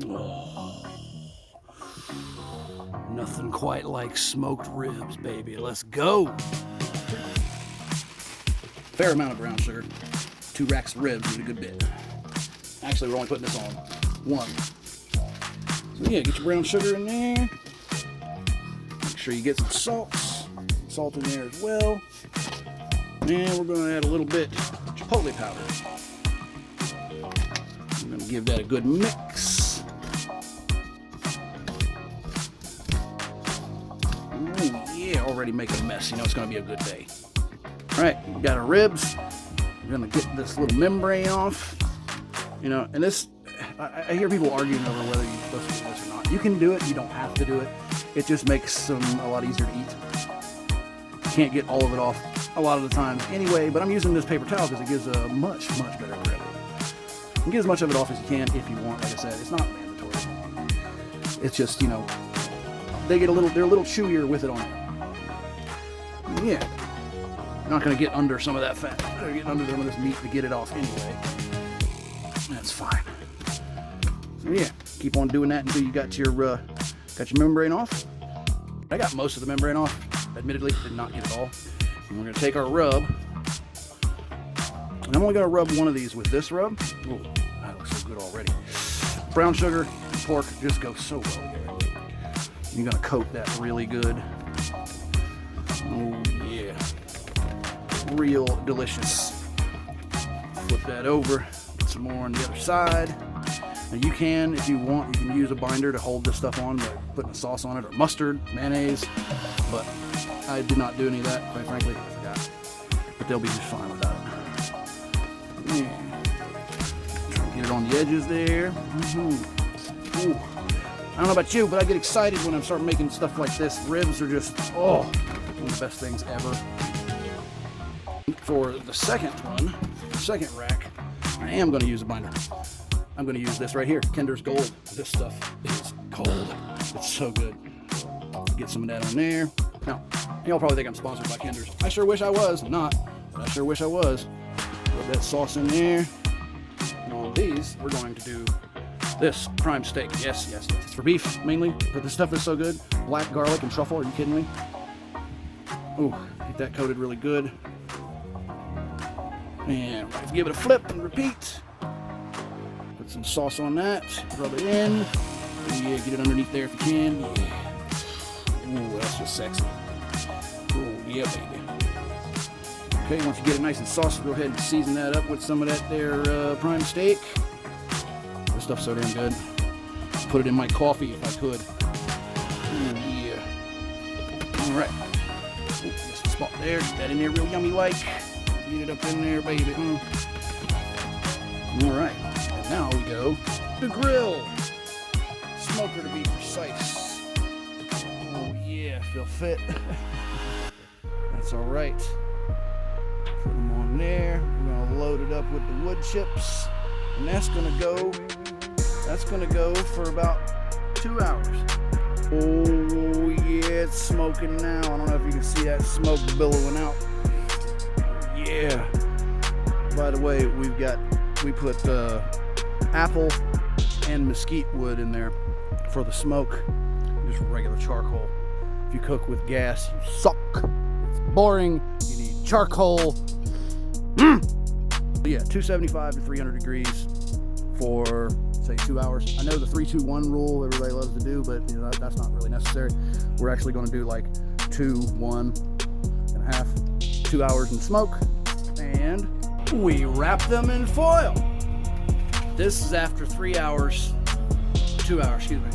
Oh, nothing quite like smoked ribs, baby. Let's go. Fair amount of brown sugar. 2 racks of ribs is a good bit. Actually, we're only putting this on 1. So yeah, get your brown sugar in there. Make sure you get some salt in there as well. And we're going to add a little bit of chipotle powder. I'm going to give that a good mix. Ooh, yeah, already making a mess. You know it's going to be a good day. All right, we got our ribs. We're going to get this little membrane off. You know, and this, I hear people arguing over whether you're supposed to do this or not. You can do it. You don't have to do it. It just makes them a lot easier to eat. You can't get all of it off a lot of the times anyway, but I'm using this paper towel because it gives a much better grip. You can get as much of it off as you can if you want. Like I said, it's not mandatory. It's just, you know, they're a little chewier with it on there. Yeah. You're not going to get under some of that fat. You're getting under some of this meat to get it off anyway. That's fine. So yeah, keep on doing that until you got your membrane off. I got most of the membrane off. Admittedly, did not get it all. And we're going to take our rub. And I'm only going to rub one of these with this rub. Ooh, that looks so good already. Brown sugar and pork just go so well here. You're going to coat that really good. Oh yeah. Real delicious. Flip that over. Get some more on the other side. And you can, if you want, you can use a binder to hold this stuff on by putting a sauce on it, or mustard, mayonnaise. But I did not do any of that, quite frankly. I forgot. But they'll be just fine without it. Yeah. Try to get it on the edges there. Ooh. I don't know about you, but I get excited when I start making stuff like this. Ribs are just, one of the best things ever. For the second one, the second rack, I am going to use a binder. I'm going to use this right here, Kinder's Gold. This stuff is cold. It's so good. Get some of that on there. Now, y'all probably think I'm sponsored by Kinder's. I sure wish I was. I'm not, but I sure wish I was. Rub that sauce in there. And on these, we're going to do this prime steak. Yes. It's for beef, mainly, but this stuff is so good. Black garlic and truffle. Are you kidding me? Ooh, get that coated really good. And right, give it a flip and repeat. Put some sauce on that. Rub it in. Yeah, get it underneath there if you can. Yeah. Ooh, that's just sexy. Ooh, yeah, baby. Okay, once you get it nice and saucy, go ahead and season that up with some of that there prime steak. This stuff's so damn good. Put it in my coffee if I could. Ooh, yeah. All right. Ooh, just a spot there. Get that in there real yummy like. Get it up in there, baby. All right. And now we go to grill. Smoker to be precise. Oh yeah, feel fit. That's all right. Put them on there. We're gonna load it up with the wood chips, and that's gonna go for about 2 hours. Oh yeah, it's smoking now. I don't know if you can see that smoke billowing out. Yeah. By the way, we put apple and mesquite wood in there for the smoke. Just regular charcoal. If you cook with gas, you suck. It's boring. You need charcoal. Yeah, 275 to 300 degrees for say 2 hours. I know the 3-2-1 rule everybody loves to do, but you know, that's not really necessary. We're actually going to do like 2, 1.5, 2 hours in smoke, and we wrap them in foil. This is after 3 hours, 2 hours, excuse me,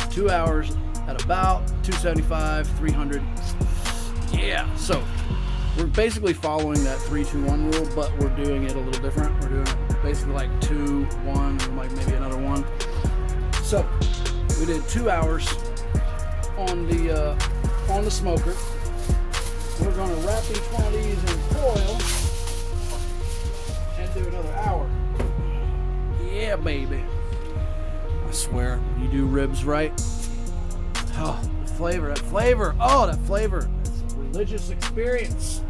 2 hours at about 275, 300. Yeah, so we're basically following that 3-2-1 rule, but we're doing it a little different. We're doing it basically like 2, 1, or like maybe another 1. So we did 2 hours on the smoker. We're going to wrap each one of these in foil and do another hour. Yeah, baby. I swear, you do ribs right. Oh, that flavor. Oh, that flavor. It's a religious experience.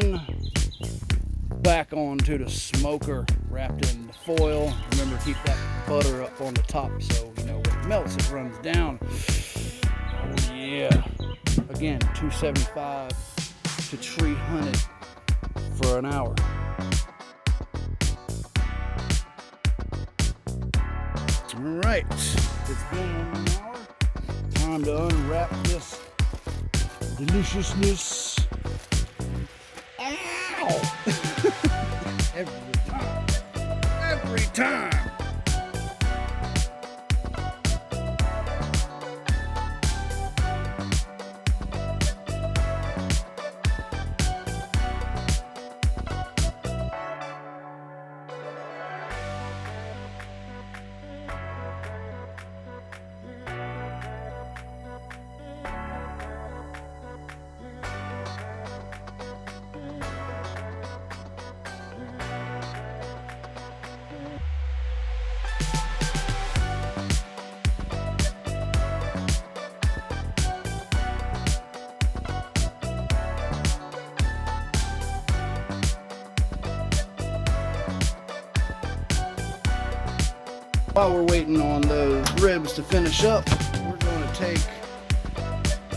oven, back onto the smoker, wrapped in the foil. Remember, keep that butter up on the top so, you know, when it melts, it runs down. Oh yeah. Again, 275 to 300 for an hour. All right, it's been an hour. Time to unwrap this deliciousness. Ow! Every time. While we're waiting on those ribs to finish up, we're going to take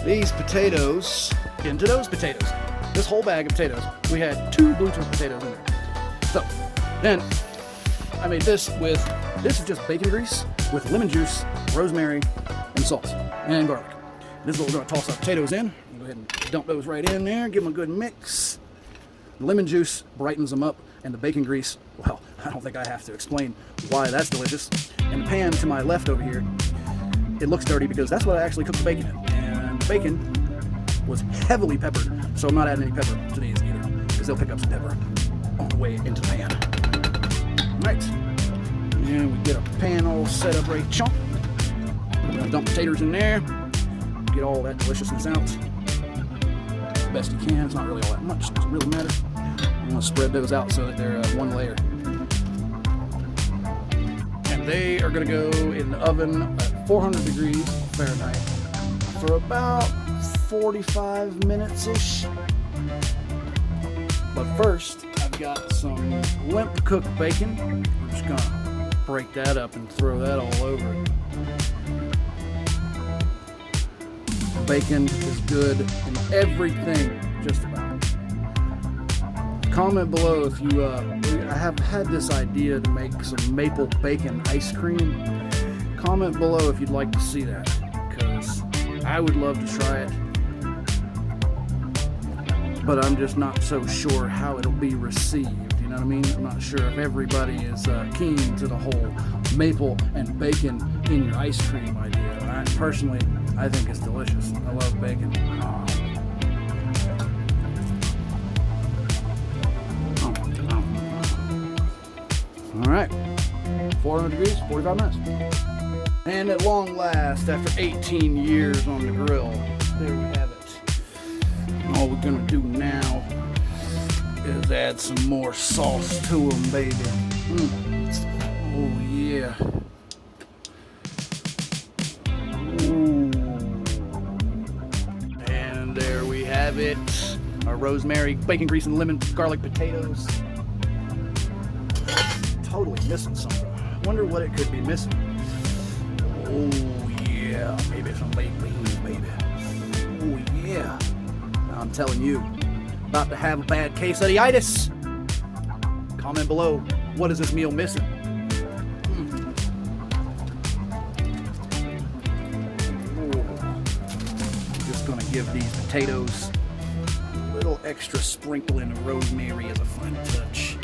these potatoes into those potatoes. This whole bag of potatoes, we had 2 Bluetooth potatoes in there. So then I made this is just bacon grease with lemon juice, rosemary, and salt, and garlic. This is what we're going to toss our potatoes in. Go ahead and dump those right in there, give them a good mix. The lemon juice brightens them up, and the bacon grease, well, I don't think I have to explain why that's delicious. And the pan to my left over here, it looks dirty because that's what I actually cooked the bacon in. And the bacon was heavily peppered, so I'm not adding any pepper to these either, because they'll pick up some pepper on the way into the pan. All right, and we get our pan all set up right chunk. We're gonna dump potatoes in there, get all that deliciousness out. Best you can, it's not really all that much, doesn't really matter. I'm gonna spread those out so that they're one layer. And they are gonna go in the oven at 400 degrees Fahrenheit for about 45 minutes-ish. But first, I've got some limp cooked bacon. I'm just gonna break that up and throw that all over it. Bacon is good in everything, just about. Comment below if you, I have had this idea to make some maple bacon ice cream. Comment below if you'd like to see that, because I would love to try it. But I'm just not so sure how it'll be received, you know what I mean? I'm not sure if everybody is keen to the whole maple and bacon in your ice cream idea. Personally, I think it's delicious. I love bacon. All right, 400 degrees, 45 minutes. And at long last, after 18 years on the grill, there we have it. All we're gonna do now is add some more sauce to them, baby. Oh yeah. Ooh. And there we have it. Our rosemary, bacon grease, and lemon garlic potatoes. Totally missing something. I wonder what it could be missing. Oh yeah, maybe some baked beans, baby. Oh yeah. I'm telling you, about to have a bad case of the itis. Comment below, what is this meal missing? I'm just gonna give these potatoes a little extra sprinkling of rosemary as a final touch.